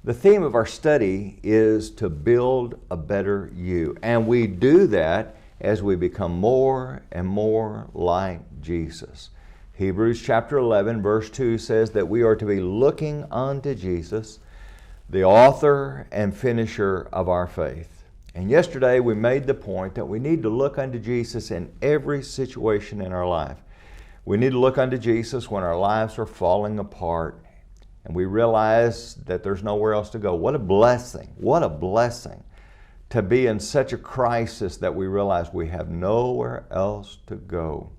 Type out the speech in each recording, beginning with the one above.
The theme of our study is to build a better you. And we do that as we become more and more like Jesus. Hebrews chapter 11 verse 2 says that we are to be looking unto Jesus, the author and finisher of our faith. And yesterday we made the point that we need to look unto Jesus in every situation in our life. We need to look unto Jesus when our lives are falling apart and we realize that there's nowhere else to go. What a blessing to be in such a crisis that we realize we have nowhere else to go.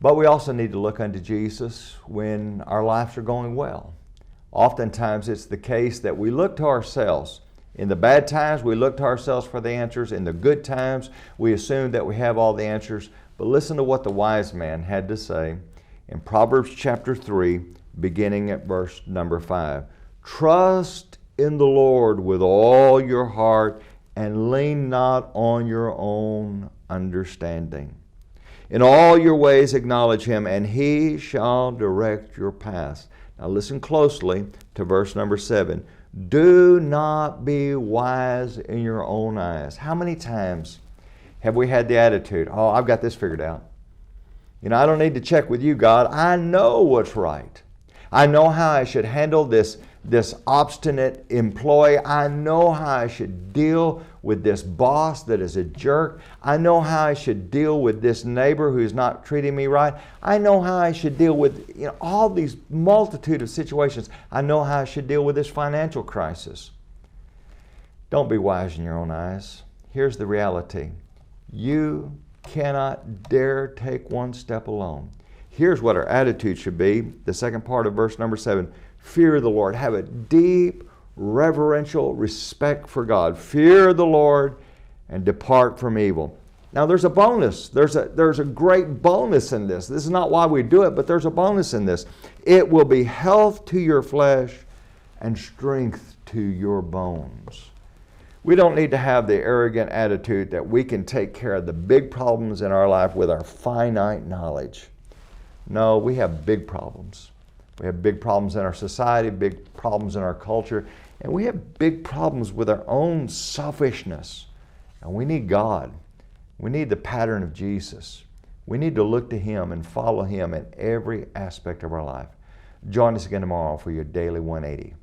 But we also need to look unto Jesus when our lives are going well. Oftentimes it's the case that we look to ourselves. In the bad times, we look to ourselves for the answers. In the good times, we assume that we have all the answers. But listen to what the wise man had to say in Proverbs chapter 3, beginning at verse number 5. Trust in the Lord with all your heart and lean not on your own understanding. In all your ways acknowledge Him, and He shall direct your paths. Now listen closely to verse number 7. Do not be wise in your own eyes. How many times have we had the attitude, oh, I've got this figured out. I don't need to check with you, God. I know what's right. I know how I should handle this obstinate employee. I know how I should deal with this boss that is a jerk. I know how I should deal with this neighbor who's not treating me right. I know how I should deal with all these multitude of situations. I know how I should deal with this financial crisis. Don't be wise in your own eyes. Here's the reality. You cannot dare take one step alone. Here's what our attitude should be. The second part of verse number 7. Fear the Lord. Have a deep, reverential respect for God. Fear the Lord and depart from evil. Now there's a bonus. There's a great bonus in this. This is not why we do it, but there's a bonus in this. It will be health to your flesh and strength to your bones. We don't need to have the arrogant attitude that we can take care of the big problems in our life with our finite knowledge. No, we have big problems. We have big problems in our society, big problems in our culture, and we have big problems with our own selfishness. And we need God. We need the pattern of Jesus. We need to look to Him and follow Him in every aspect of our life. Join us again tomorrow for your Daily 180.